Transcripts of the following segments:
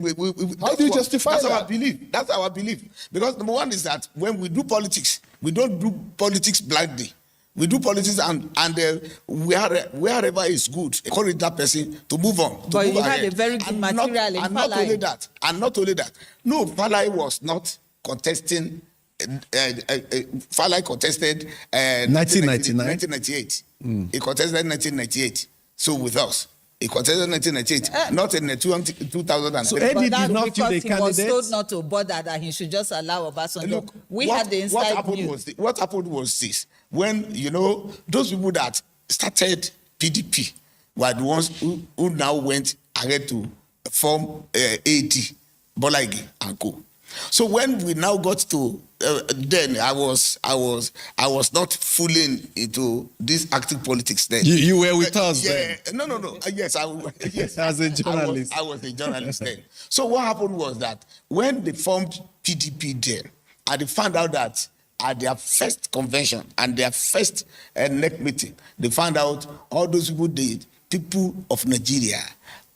How do you justify that? That's our belief. That's our belief. Because number one is that when we do politics, we don't do politics blindly. We do politics and wherever it's good, encourage that person to move on. But move you ahead. had a very good material in not only that. And not only that. No, Falai was not contesting. Falai contested 1998. He contested 1998. So with us. He contested 1998, not in 2003. So Eddie did not feel the candidate. He was told not to bother, that he should just allow Obasanjo. Look, we had the inside what happened was this. When, those people that started PDP were the ones who now went ahead to form AD, Bolaigi and co. So when we now got to then I was not fully into this active politics then. You were with us then? No. Yes, yes. As a journalist. I was a journalist then. So what happened was that when they formed PDP then, and they found out that at their first convention and their first NEC meeting, they found out all those people of Nigeria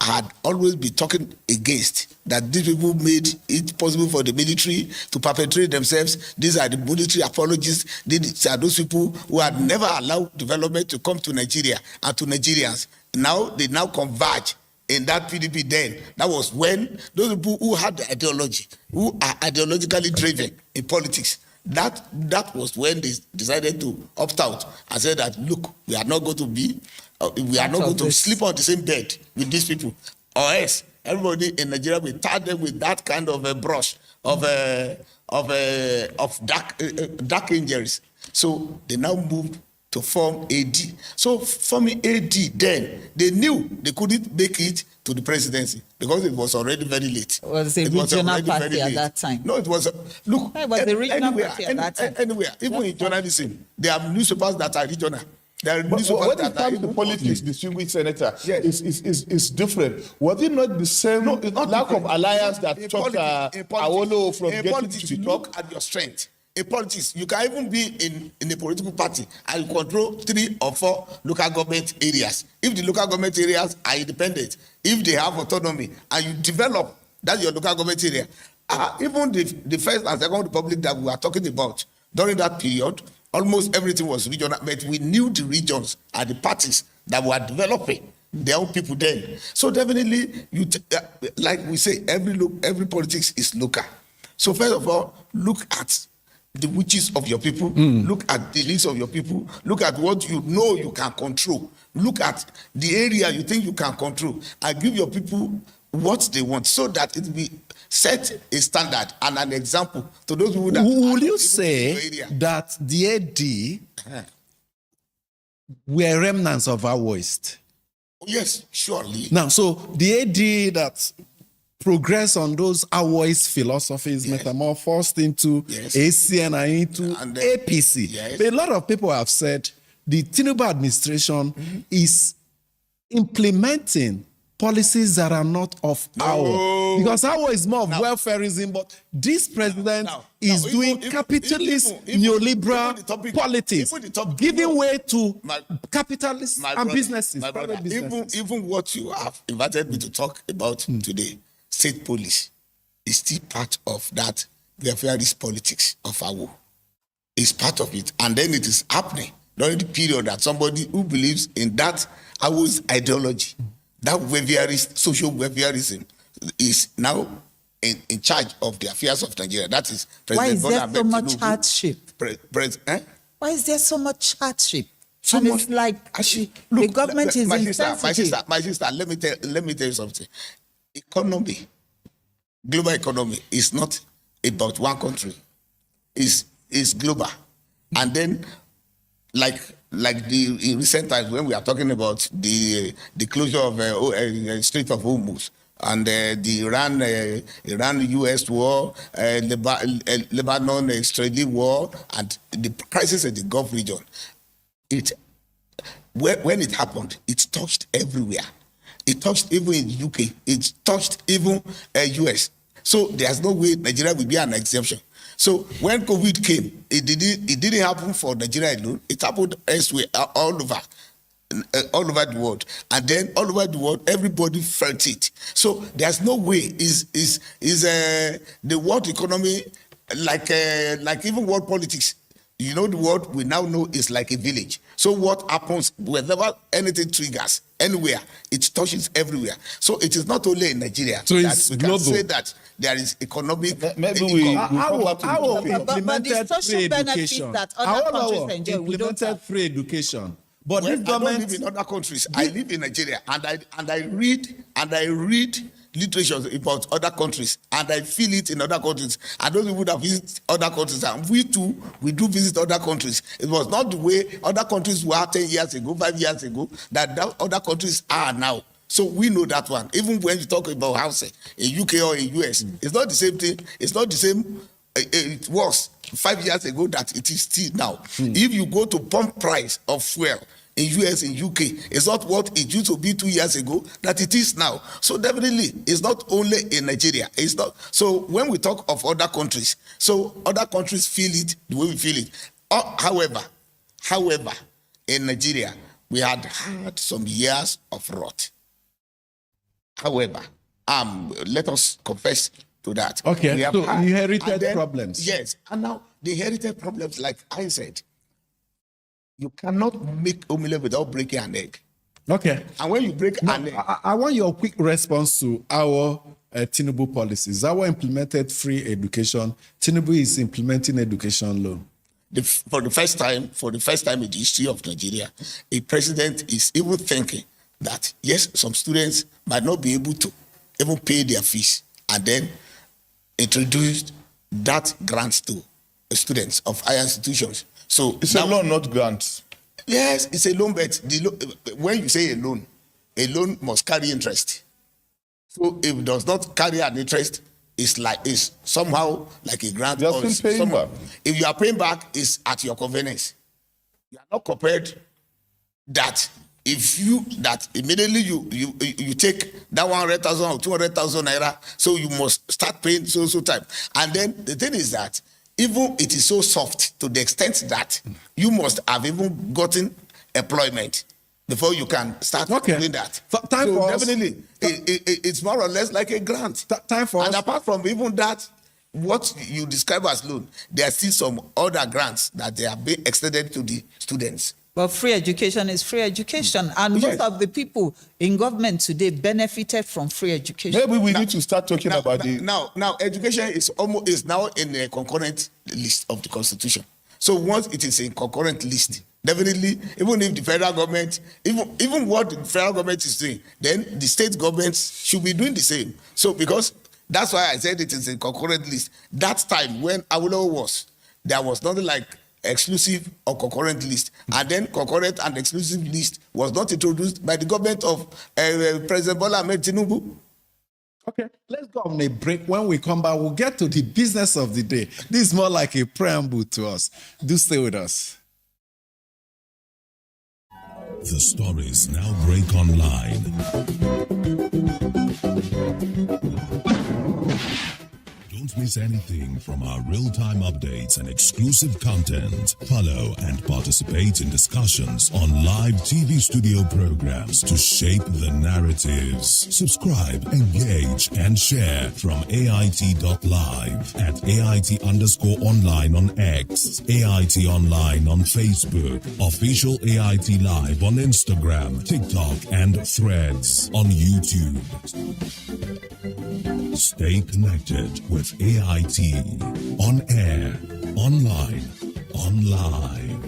had always been talking against that these people made it possible for the military to perpetrate themselves. These are the military apologists. These are those people who had never allowed development to come to Nigeria and to Nigerians. Now they converge in that PDP then. That was when those people who had the ideology, who are ideologically driven in politics, that was when they decided to opt out and said that, look, we are not going to sleep on the same bed with these people, or else everybody in Nigeria will tar them with that kind of a brush of dark injuries. So they now moved to form AD. So forming AD then, they knew they couldn't make it to the presidency because it was already very late. It was a regional party at that time. No, it was, look, it was a regional party at that time. Anywhere, even in journalism, there are newspapers that are regional. When it comes to politics, distinguished senator, yes, is different. Was it not the same lack of alliance that stopped Awolo from getting to the top? Look at your strength. In politics, you can even be in a political party and you control 3 or 4 local government areas. If the local government areas are independent, if they have autonomy, and you develop, that's your local government area. Even the first and second republic that we are talking about, during that period, almost everything was regional, but we knew the regions and the parties that were developing their own people then. So definitely, like we say, every politics is local. So first of all, look at the wishes of your people, look at the needs of your people, look at what you know you can control, look at the area you think you can control, and give your people what they want so that it will set a standard and an example to those people that will you say that the AD were remnants of our West? Yes, surely. Now, so the AD that progress on those Awoist philosophies, metamorphosed into ACN and into APC. Yes. But a lot of people have said the Tinubu administration is implementing policies that are not of our. Because our is more of welfareism, but this president is doing capitalist, neoliberal politics, giving way to capitalists and businesses. Even what you have invited me to talk about today, state police, is still part of that welfareist politics of our. It's part of it. And then it is happening during the period that somebody who believes in that our ideology, that welfareist, social welfareism, is now in charge of the affairs of Nigeria. That is President Bola Ahmed Tinubu. Why is there so much hardship? Why is there so much hardship? So and it's like the government is insensitive. My sister, let me tell you something. Economy, global economy is not about one country. It's global. And then, like in recent times when we are talking about the closure of Strait of Hormuz and the Iran-US war, Lebanon-Israeli war, and the crisis in the Gulf region, when it happened, it touched everywhere. It touched even in the UK. It touched even US. So there's no way Nigeria will be an exemption. So when COVID came, it didn't happen for Nigeria alone. It happened elsewhere, all over. all over the world, and then all over the world, everybody felt it. So there's no way the world economy like even world politics. You know, the world we now know is like a village. So what happens whenever anything triggers anywhere, it touches everywhere. So it is not only in Nigeria so that we can say that there is economic. Maybe But the implemented free social benefits education. that other countries enjoy, we don't Implemented have. free education. But Well, this I don't government, live in other countries. I live in Nigeria, and I read literature about other countries, and I feel it in other countries. I don't even have visit other countries, and we too, we do visit other countries. It was not the way other countries were 10 years ago, 5 years ago, that other countries are now. So we know that one. Even when you talk about housing in UK or in US, it's not the same thing. It's not the same. It was 5 years ago that it is still now. If you go to pump price of fuel in US, in UK, it's not what it used to be 2 years ago that it is now. So definitely, it's not only in Nigeria. It's not. So when we talk of other countries, so other countries feel it the way we feel it. However, in Nigeria, we had some years of rot. However, let us confess to that. Okay, we have so had, inherited problems. Yes, and now the inherited problems, like I said, you cannot make omelette without breaking an egg. Okay. And when you break an egg, I want your quick response to our Tinubu policies. Our implemented free education. Tinubu is implementing education loan. for the first time in the history of Nigeria, a president is even thinking that yes, some students might not be able to even pay their fees, and then introduced that grant to students of higher institutions. So it's a loan, not grants. Yes, it's a loan, but when you say a loan must carry interest. So if it does not carry an interest, it's somehow like a grant. You are still paying back. If you are paying back, it's at your convenience. You are not compared that that immediately you take that 100,000 or 200,000 naira, so you must start paying so time. And then the thing is that even it is so soft to the extent that you must have even gotten employment before you can start doing that. So definitely, it's more or less like a grant. And apart from even that, what you describe as loan, there are still some other grants that they are being extended to the students. But free education is free education. And most of the people in government today benefited from free education. Maybe we need to start talking about the... Now, education is now in a concurrent list of the Constitution. So once it is a concurrent list, definitely, even if the federal government, even what the federal government is doing, then the state governments should be doing the same. So because that's why I said it is a concurrent list. That time when Awolowo was, there was nothing like exclusive or concurrent list. And then concurrent and exclusive list was not introduced by the government of President Bola Ahmed Tinubu. Okay, let's go on a break. When we come back, we'll get to the business of the day. This is more like a preamble to us. Do stay with us. The stories now break online. Don't miss anything from our real-time updates and exclusive content. Follow and participate in discussions on live TV studio programs to shape the narratives. Subscribe, engage, and share from AIT.live at AIT_online on X, AIT Online on Facebook, Official AIT Live on Instagram, TikTok, and Threads on YouTube. Stay connected with AIT on air, online, online.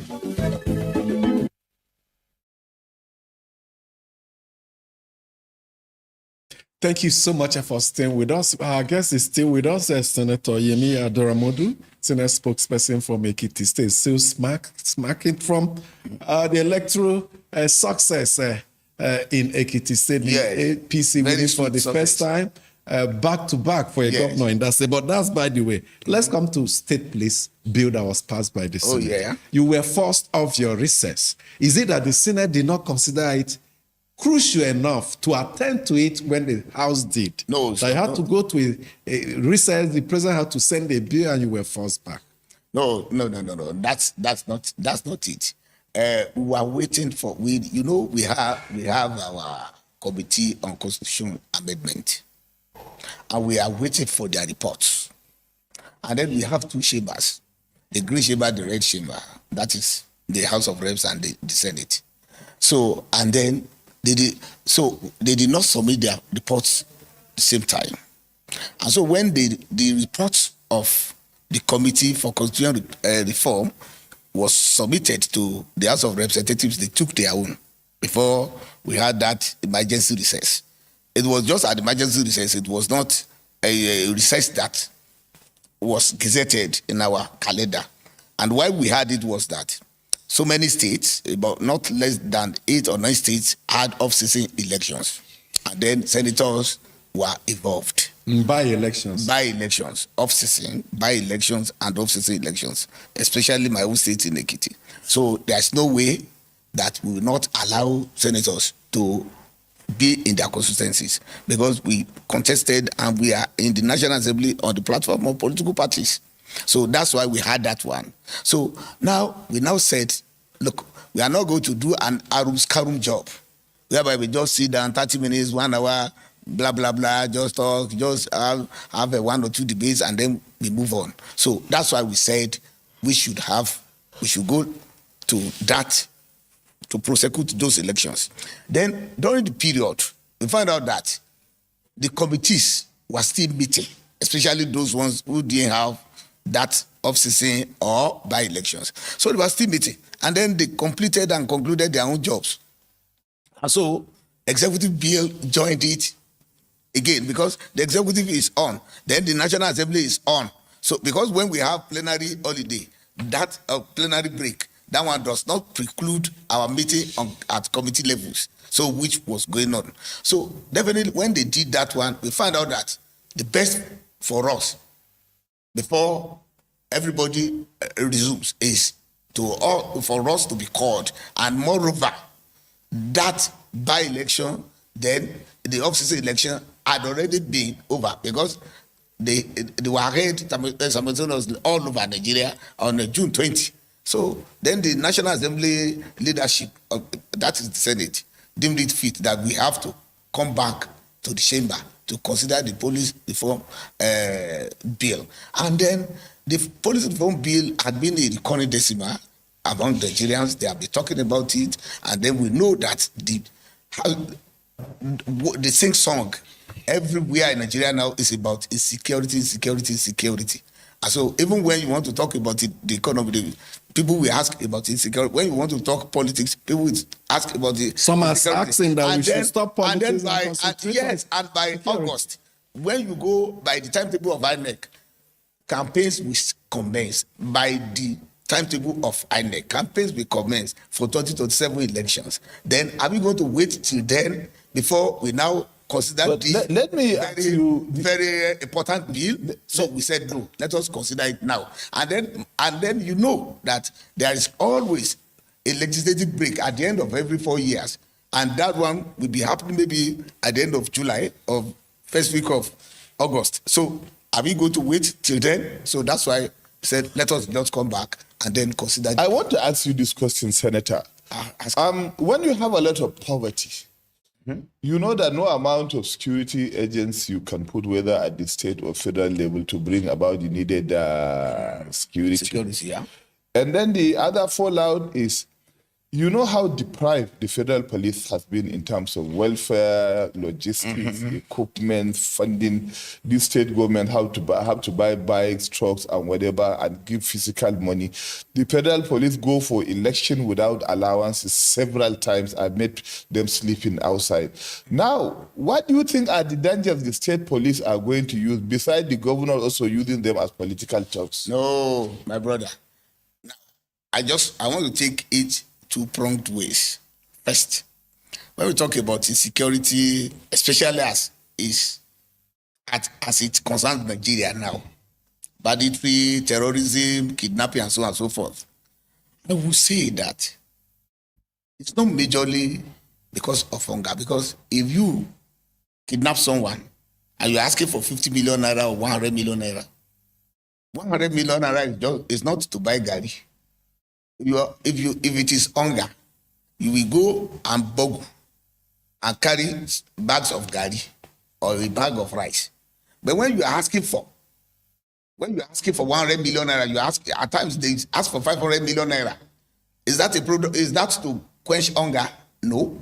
Thank you so much for staying with us. Our guest is still with us, Senator Yemi Adoramodu, Senate spokesperson from Ekiti State, still smacking from the electoral success in Ekiti State. The APC winning for the first time. Back to back for a governor in that state. But that's by the way. Let's come to State Police bill that was passed by the Senate. Oh, yeah. You were forced off your recess. Is it that the Senate did not consider it crucial enough to attend to it when the House did? No. So you had to go to a recess, the president had to send a bill and you were forced back. No. That's not it. we were waiting for, we have our committee on constitution amendment, and we are waiting for their reports. And then we have two chambers, the green chamber, the red chamber, that is the House of Reps and the Senate. So, and then they did not submit their reports at the same time. And so when the reports of the Committee for Constitutional Reform was submitted to the House of Representatives, they took their own before we had that emergency recess. It was just an emergency recess. It was not a recess that was gazetted in our calendar. And why we had it was that so many states, about not less than 8 or 9 states, had off-season elections. And then senators were involved. By-elections. By-elections, off-season, by-elections, and off-season elections, especially my own state in Ekiti. So there's no way that we will not allow senators to be in their constituencies, because we contested and we are in the National Assembly on the platform of political parties. So that's why we had that one. So now we said, look, we are not going to do an arum-scarum job, whereby we just sit down 30 minutes, 1 hour, blah, blah, blah, just talk, just have 1 or 2 debates, and then we move on. So that's why we said we should go to that, to prosecute those elections. Then during the period, we found out that the committees were still meeting, especially those ones who didn't have that off-season or by-elections. So they were still meeting. And then they completed and concluded their own jobs. And so executive bill joined it again, because the executive is on, then the National Assembly is on. So because when we have plenary holiday, that plenary break, that one does not preclude our meeting at committee levels, so which was going on. So definitely when they did that one, we found out that the best for us, before everybody resumes, is for us to be called. And moreover, that by-election, then the off-season election had already been over, because they were held simultaneously all over Nigeria on June 20. So then the National Assembly leadership, that is the Senate, deemed it fit that we have to come back to the chamber to consider the police reform bill. And then the police reform bill had been a recurring decimal among Nigerians. They have been talking about it, and then we know that the sing song everywhere in Nigeria now is about insecurity, insecurity, insecurity. And so even when you want to talk about the economy, people will ask about insecurity. When you want to talk politics, people will ask about the some are asking that we should stop politics. And by August, when you go by the timetable of INEC, campaigns will commence. By the timetable of INEC, campaigns will commence for 2027 elections. Then are we going to wait till then before we now consider let me ask you very important bill? So we said no, let us consider it now. And then you know that there is always a legislative break at the end of every 4 years, and that one will be happening maybe at the end of July or first week of August. So are we going to wait till then? So that's why I said let us not come back and then consider. I want to ask you this question, Senator. When you have a lot of poverty, you know that no amount of security agents you can put, whether at the state or federal level, to bring about the needed security. Yeah. And then the other fallout is, you know how deprived the federal police has been in terms of welfare, logistics, equipment, funding. The state government have to buy bikes, trucks, and whatever, and give physical money. The federal police go for election without allowances several times and made them sleeping outside. Now, what do you think are the dangers the state police are going to use, besides the governor also using them as political thugs? No, my brother. Now, I want to take it two-pronged ways. First, when we talk about insecurity, especially as it concerns Nigeria now, banditry, terrorism, kidnapping, and so on and so forth, I will say that it's not majorly because of hunger. Because if you kidnap someone and you're asking for 50 million naira or 100 million naira, 100 million naira is not to buy gari. if it is hunger, you will go and boggle and carry bags of gari or a bag of rice. But when you are asking for 100 million naira, you ask, at times they ask for 500 million naira. Is that a product? Is that to quench hunger? No,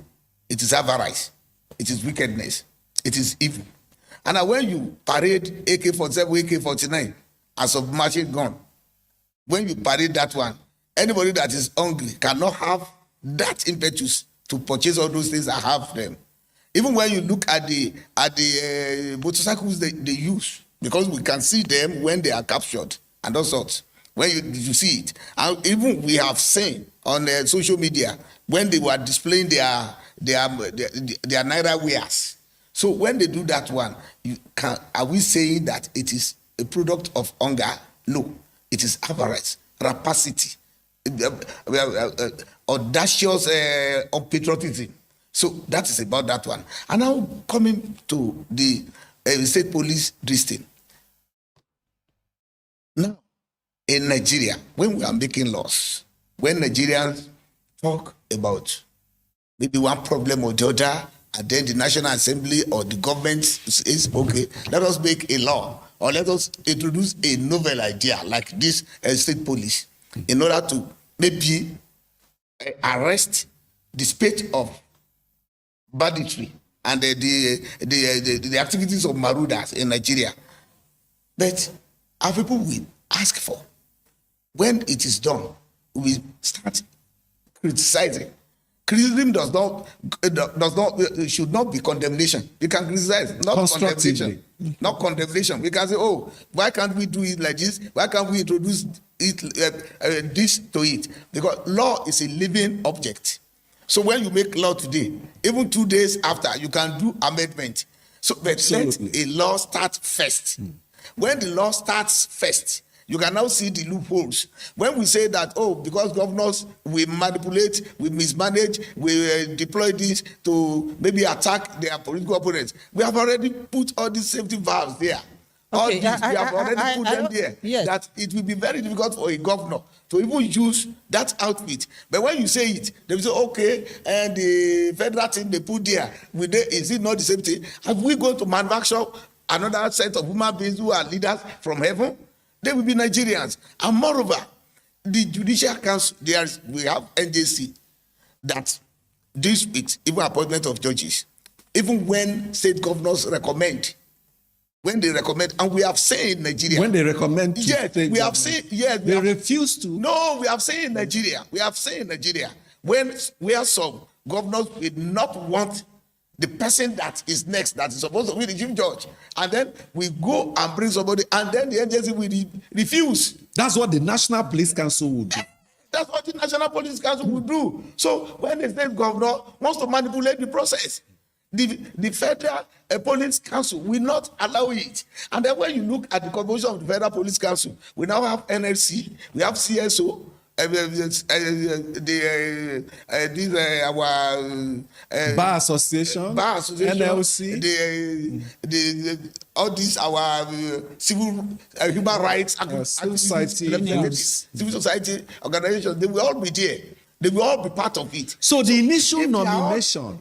it is avarice. It is wickedness. It is evil. And now when you parade AK-47, AK-49 as a machine gun, when you parade that one, anybody that is hungry cannot have that impetus to purchase all those things and have them. Even when you look at the motorcycles they use, because we can see them when they are captured and all sorts. When you see it, and even we have seen on social media when they were displaying their naira wares. So when they do that one, are we saying that it is a product of hunger? No, it is avarice, rapacity, audacious unpatriotism. So that is about that one. And now coming to the state police this thing. Now, in Nigeria, when we are making laws, when Nigerians talk about maybe one problem or the other, and then the National Assembly or the government says, okay, let us make a law or let us introduce a novel idea like this state police in order to maybe arrest the spate of banditry and the activities of marauders in Nigeria. But our people will ask for. When it is done, we start criticizing. Criticism should not be condemnation. You can criticize, not condemnation. Not condemnation. We can say, oh, why can't we do it like this? Why can't we introduce it this to it? Because law is a living object. So when you make law today, even 2 days after, you can do amendment. So but let a law start first. When the law starts first, you can now see the loopholes. When we say that, oh, because governors, we manipulate, we mismanage, we deploy this to maybe attack their political opponents, we have already put all these safety valves there. All these, we have already put them there. Yes. That it will be very difficult for a governor to even use that outfit. But when you say it, they will say, okay, and the federal thing they put there, is it not the same thing? Have we going to manufacture another set of human beings who are leaders from heaven? They will be Nigerians. And moreover, the Judicial Council, we have NJC that deals with even appointment of judges. Even when state governors recommend, when they recommend, and we have seen in Nigeria. When they recommend, yes, we have seen, yes. They refuse to. No, we have seen in Nigeria. We have seen in Nigeria where some governors did not want the person that is next, that is supposed to be the chief judge, and then we go and bring somebody, and then the agency will refuse. That's what the National Police Council would do. That's what the National Police Council would do. So when the state governor wants to manipulate the process, the Federal Police Council will not allow it. And then when you look at the composition of the Federal Police Council, we now have NLC, we have CSO, our Bar Association, NLC, all these our civil human rights civil society organizations, they will all be there. They will all be part of it. So the initial nomination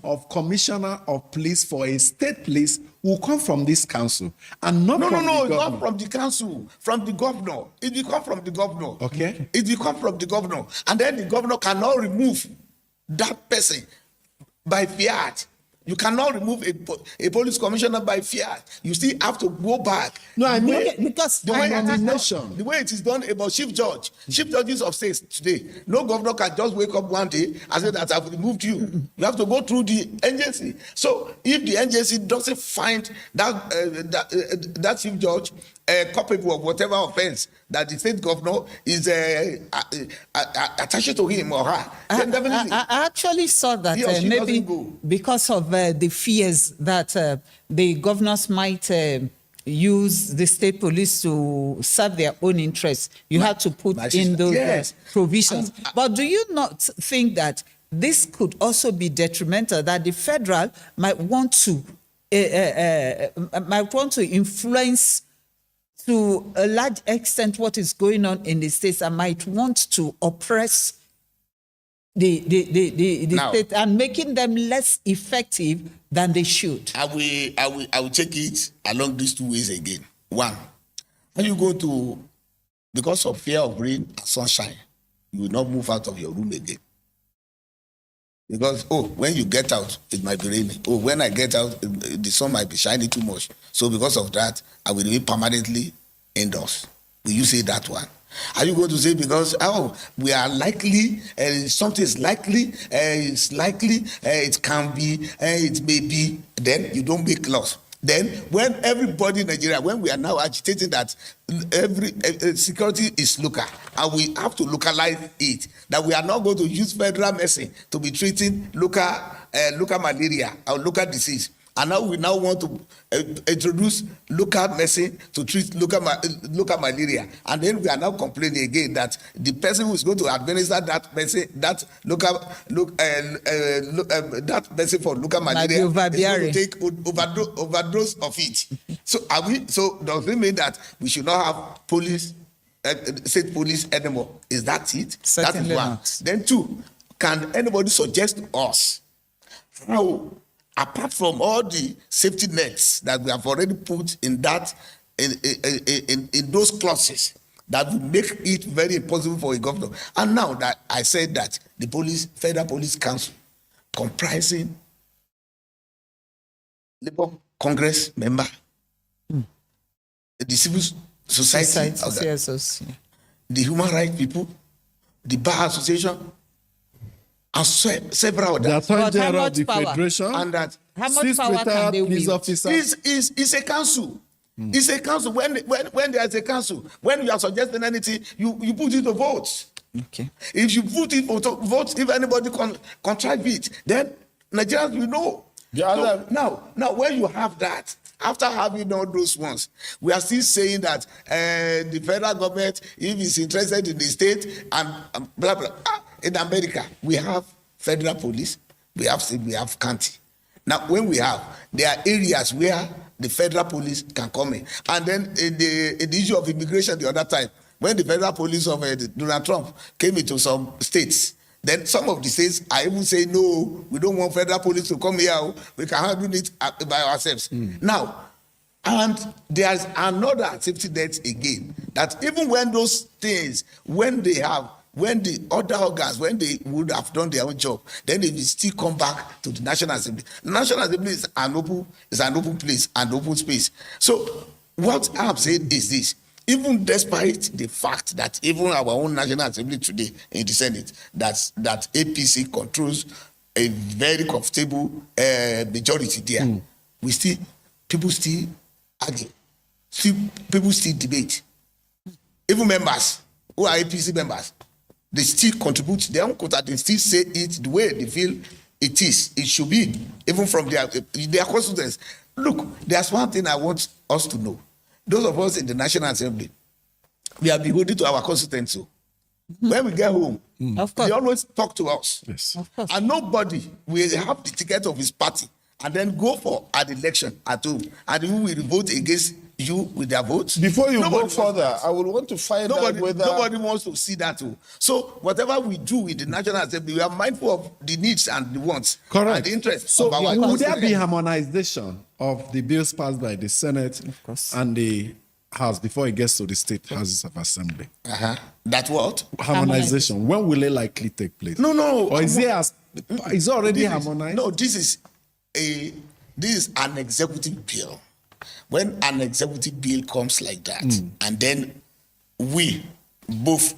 of commissioner of police for a state police will come from this council and not from the governor. It's not from the council, from the governor. It will come from the governor. Okay. It will come from the governor. And then the governor cannot remove that person by fiat. You cannot remove a police commissioner by fiat. You still have to go back. No, I mean, because the way it is done about chief judge, chief judges of states today, no governor can just wake up one day and say that I've removed you. You have to go through the agency. So if the agency doesn't find that chief judge culpable of whatever offense that the state governor is attached to him or her, then definitely. I actually saw that maybe because of the fears that the governors might use the state police to serve their own interests, you have to put in those provisions. But do you not think that this could also be detrimental, that the federal might want to influence to a large extent what is going on in the states and might want to oppress the state and making them less effective than they should. I will take it along these two ways again. One, when you go to, because of fear of rain and sunshine, you will not move out of your room again. Because, when you get out, it might be raining. When I get out, the sun might be shining too much. So because of that, I will remain permanently indoors. Will you say that one? Are you going to say because, we are likely, something is likely, it's likely, it can be, it may be, then you don't make laws. Then when everybody in Nigeria, when we are now agitating that every security is local and we have to localize it, that we are not going to use federal medicine to be treating local malaria or local disease. And now we want to introduce local medicine to treat local malaria. And then we are now complaining again that the person who is going to administer that medicine, that medicine for local malaria is going to take overdose of it. So does it mean that we should not have police, state police anymore? Is that it? Certainly that is one. not. Then two, can anybody suggest to us how, apart from all the safety nets that we have already put in that in those clauses that will make it very impossible for a governor, and now that I said that the Federal Police Council, comprising Labour Congress member, the civil society, the human rights people, the Bar Association, and several others. The Attorney General of the power? Federation, And that How much power can they police wield? officers. is a council. It's a council. When there is a council, when you are suggesting anything, you put it to vote. Okay. If you put it to vote, if anybody contrive it, then Nigerians will know. So now when you have that, after having all those ones, we are still saying that the federal government, if it's interested in the state and blah blah. In America, we have federal police, we have county. Now, when there are areas where the federal police can come in. And then in the issue of immigration the other time, when the federal police of Donald Trump came into some states, then some of the states are even saying, no, we don't want federal police to come here. We can handle it by ourselves. Now, and there's another safety net again, that even when those things, when the other organs, when they would have done their own job, then they will still come back to the National Assembly. The National Assembly is an open place, an open space. So what I'm saying is this: even despite the fact that even our own National Assembly today in the Senate, that APC controls a very comfortable majority there, people still argue, people still debate. Even members who are APC members, they still contribute their own quota. They still say it the way they feel it should be, even from their constituents. Look, there's one thing I want us to know. Those of us in the National Assembly, we are beholden to our constituents. So when we get home, Of course. they always talk to us. Yes. Of course. And nobody will have the ticket of his party and then go for an election at home, and who will vote against you with their votes. Before you Nobody go wants further, that. I would want to find out whether... Nobody wants to see that too. So whatever we do in the National Assembly, we are mindful of the needs and the wants. Correct. And the interests So of our would there be constituents. harmonization of the bills passed by the Senate and the House before it gets to the state houses of assembly? That what? Harmonization. When will it likely take place? No. Or is it already harmonized? This is an executive bill. When an executive bill comes like that, and then we, both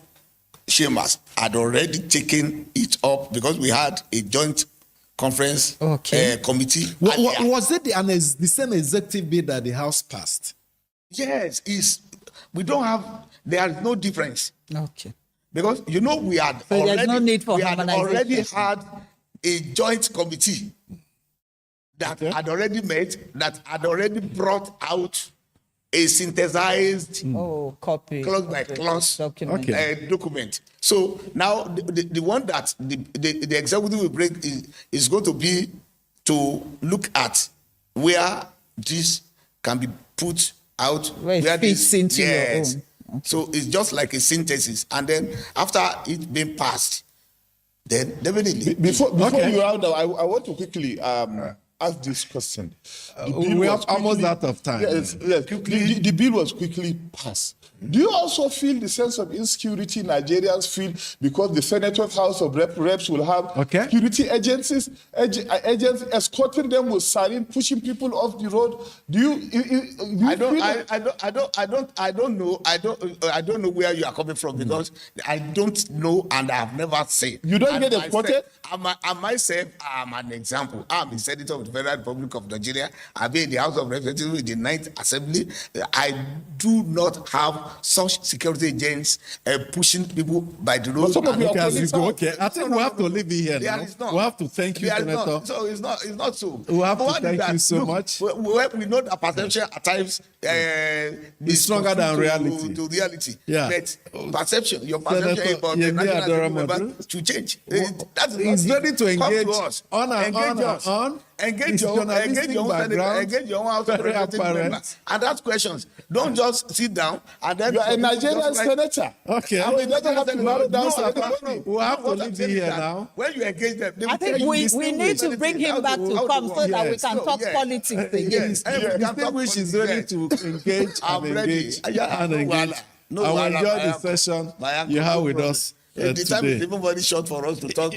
chambers, had already taken it up because we had a joint conference committee. Was it the same executive bill that the House passed? Yes, there is no difference. Okay. Because, we had So there's no need for already harmonization. had a joint committee that had already met, that had already brought out a synthesized Copy. clause by clause document. document. So now the one that the executive will bring is going to be to look at where this can be put out Where it fits into your own. Okay. So it's just like a synthesis, and then after it's been passed, then definitely. Before you round up, I want to quickly ask this question. We are almost out of time. Yes. The bill was quickly passed. Do you also feel the sense of insecurity Nigerians feel because the Senate House of Reps will have security agents escorting them with saline, pushing people off the road? I don't know where you are coming from, because I don't know and I have never seen. You don't get escorted? I myself am an example. I'm the Senator of the Federal Republic of Nigeria. I've been in the House of Representatives in the 9th Assembly. I do not have such security agents pushing people by the road. I think we have to leave it here now. We have to thank you, Senator. So it's not so. We have to thank you so much. We know that perception at times is stronger than reality. To reality. Yeah. But perception, your perception about the national member to change. He's ready to engage on and on. Engage your own House of Representatives members and ask questions. Don't just sit down and then. You are a Nigerian senator. Okay. And we doesn't have to narrow down. We have to leave it here now. When you engage them, I think we need to bring him back to come so that we can talk politics again. Distinguished is ready to engage and engage and engage. I will enjoy the session you have with us. The time is even very short for us to talk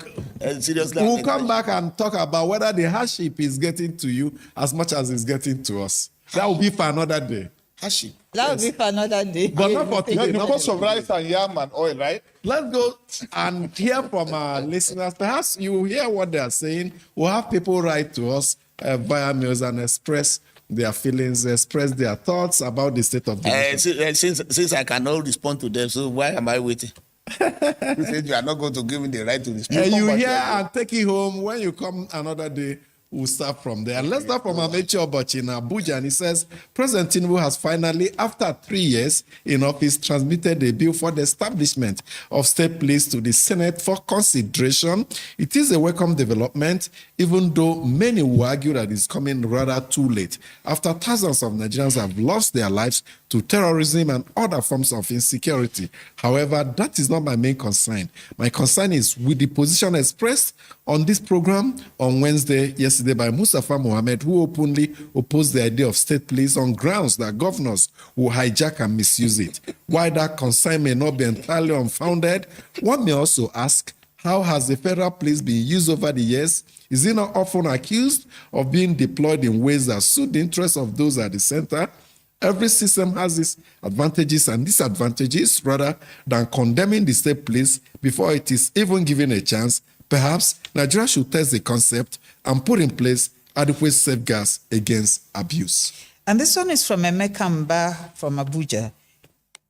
seriously. We'll come back and talk about whether the hardship is getting to you as much as it's getting to us. That will be for another day. Hardship. That will be for another day. But not for today. The cost of rice and yam and oil, right? Let's go and hear from our listeners. Perhaps you will hear what they are saying. We'll have people write to us via mails and express their feelings, express their thoughts about the state of the nation. Since I cannot respond to them, so why am I waiting? You said you are not going to give me the right to respond. And you hear and take it home. When you come another day, we'll start from there. Let's start from Amechi Obochi in Abuja. And he says, President Tinubu has finally, after 3 years in office, transmitted a bill for the establishment of state police to the Senate for consideration. It is a welcome development, even though many will argue that it's coming rather too late, after thousands of Nigerians have lost their lives to terrorism and other forms of insecurity. However, that is not my main concern. My concern is with the position expressed on this program on Wednesday, yesterday, by Mustafa Mohammed, who openly opposed the idea of state police on grounds that governors will hijack and misuse it. While that concern may not be entirely unfounded, one may also ask, how has the federal police been used over the years? Is it not often accused of being deployed in ways that suit the interests of those at the center? Every system has its advantages and disadvantages. Rather than condemning the state police before it is even given a chance, perhaps Nigeria should test the concept and put in place adequate safeguards against abuse. And this one is from Emeka Mba from Abuja.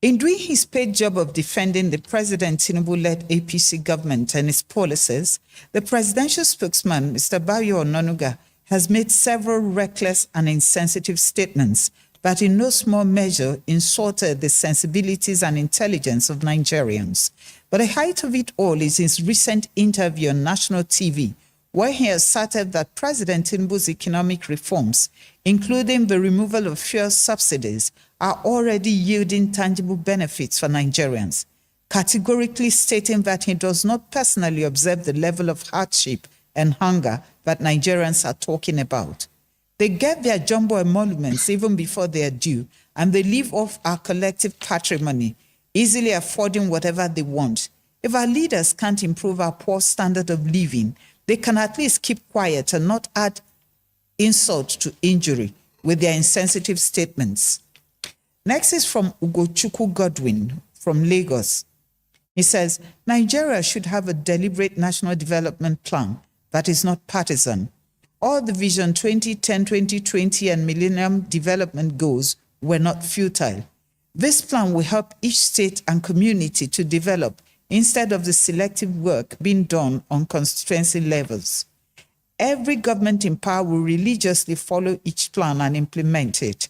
In doing his paid job of defending the President Tinubu-led APC government and its policies, the presidential spokesman, Mr. Bayo Ononuga, has made several reckless and insensitive statements that in no small measure insulted the sensibilities and intelligence of Nigerians. But the height of it all is his recent interview on national TV, where he asserted that President Tinubu's economic reforms, including the removal of fuel subsidies, are already yielding tangible benefits for Nigerians, categorically stating that he does not personally observe the level of hardship and hunger that Nigerians are talking about. They get their jumbo emoluments even before they are due, and they live off our collective patrimony, easily affording whatever they want. If our leaders can't improve our poor standard of living, they can at least keep quiet and not add insult to injury with their insensitive statements. Next is from Ugochukwu Godwin from Lagos. He says, Nigeria should have a deliberate national development plan that is not partisan. All the Vision 2010, 2020 and Millennium Development Goals were not futile. This plan will help each state and community to develop instead of the selective work being done on constituency levels. Every government in power will religiously follow each plan and implement it.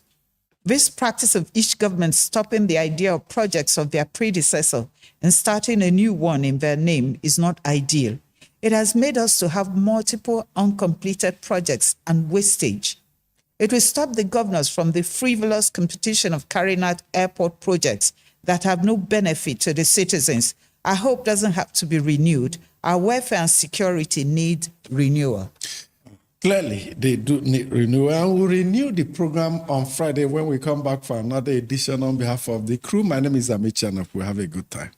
This practice of each government stopping the idea of projects of their predecessor and starting a new one in their name is not ideal. It has made us to have multiple uncompleted projects and wastage. It will stop the governors from the frivolous competition of carrying out airport projects that have no benefit to the citizens. Our hope doesn't have to be renewed. Our welfare and security need renewal. Clearly, they do need renewal. And we'll renew the program on Friday when we come back for another edition. On behalf of the crew, my name is Amit Chanap. We'll have a good time.